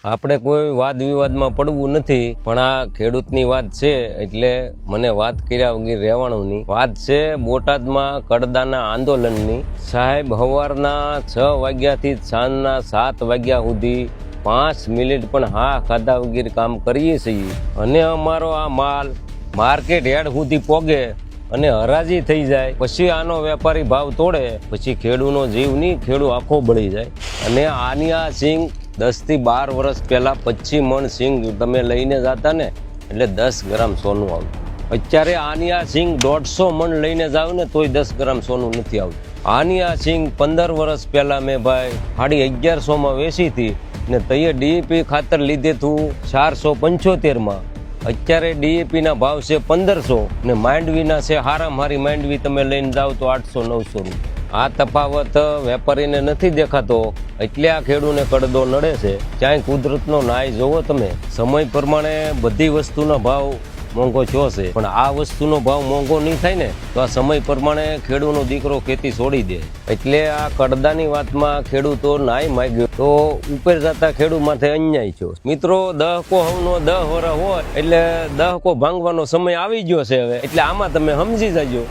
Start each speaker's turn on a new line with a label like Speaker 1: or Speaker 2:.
Speaker 1: આપણે કોઈ વાદ વિવાદમાં પડવું નથી, પણ આ ખેડૂતની વાત છે એટલે મને વાત કર્યા વગર રહેવાનું નહીં. વાત છે બોટાદમાં કડદાના આંદોલનની. સાહેબ સવારના 6 વાગ્યાથી સાંજના 7 વાગ્યા સુધી 5 મિનિટ પણ હા ખાધા વગર કામ કરીએ છીએ, અને અમારો આ માલ માર્કેટ યાર્ડ સુધી પોગે અને હરાજી થઈ જાય, પછી આનો વેપારી ભાવ તોડે, પછી ખેડૂનો જીવ નહીં, ખેડૂ આખો બળી જાય. અને આની આ સિંગ 10 થી 12 વર્ષ પહેલા 25 મણ સિંગ તમે લઈને જતા ને એટલે 10 ગ્રામ સોનું આવતું. અત્યારે આની આ સિંગ 150 મણ લઈને જાવ ને તોય 10 ગ્રામ સોનું નથી આવતું. આની આ સિંગ 15 વર્ષ પહેલા મેં ભાઈ 1150 વેચી હતી ને તઈએ ડીએપી ખાતર લીધે તું 475 અત્યારે ડીએપી ના ભાવ છે 1500 ને માંડવીના છે હારામાં હારી માંડવી તમે લઈને જાવ તો 800-900 રૂપિયા. આ તફાવત વેપારીને નથી દેખાતો એટલે આ ખેડૂને કડદો નડે છે. ક્યાંય કુદરતનો ન્યાય જોવો તમે. સમય પ્રમાણે બધી વસ્તુનો ભાવ મોંઘો થયો છે, પણ આ વસ્તુનો ભાવ મોંઘો નહીં થાય ને તો આ સમય પ્રમાણે ખેડૂનો દીકરો ખેતી છોડી દે. એટલે આ કડદાની વાતમાં ખેડૂતો નાય માગ્યો તો ઉપર જતા ખેડૂત માથે અન્યાય થયો. મિત્રો, દહકો હવનો 10 વર્ષ હોય એટલે દહકો ભાંગવાનો સમય આવી ગયો છે હવે, એટલે આમાં તમે સમજી જાજો.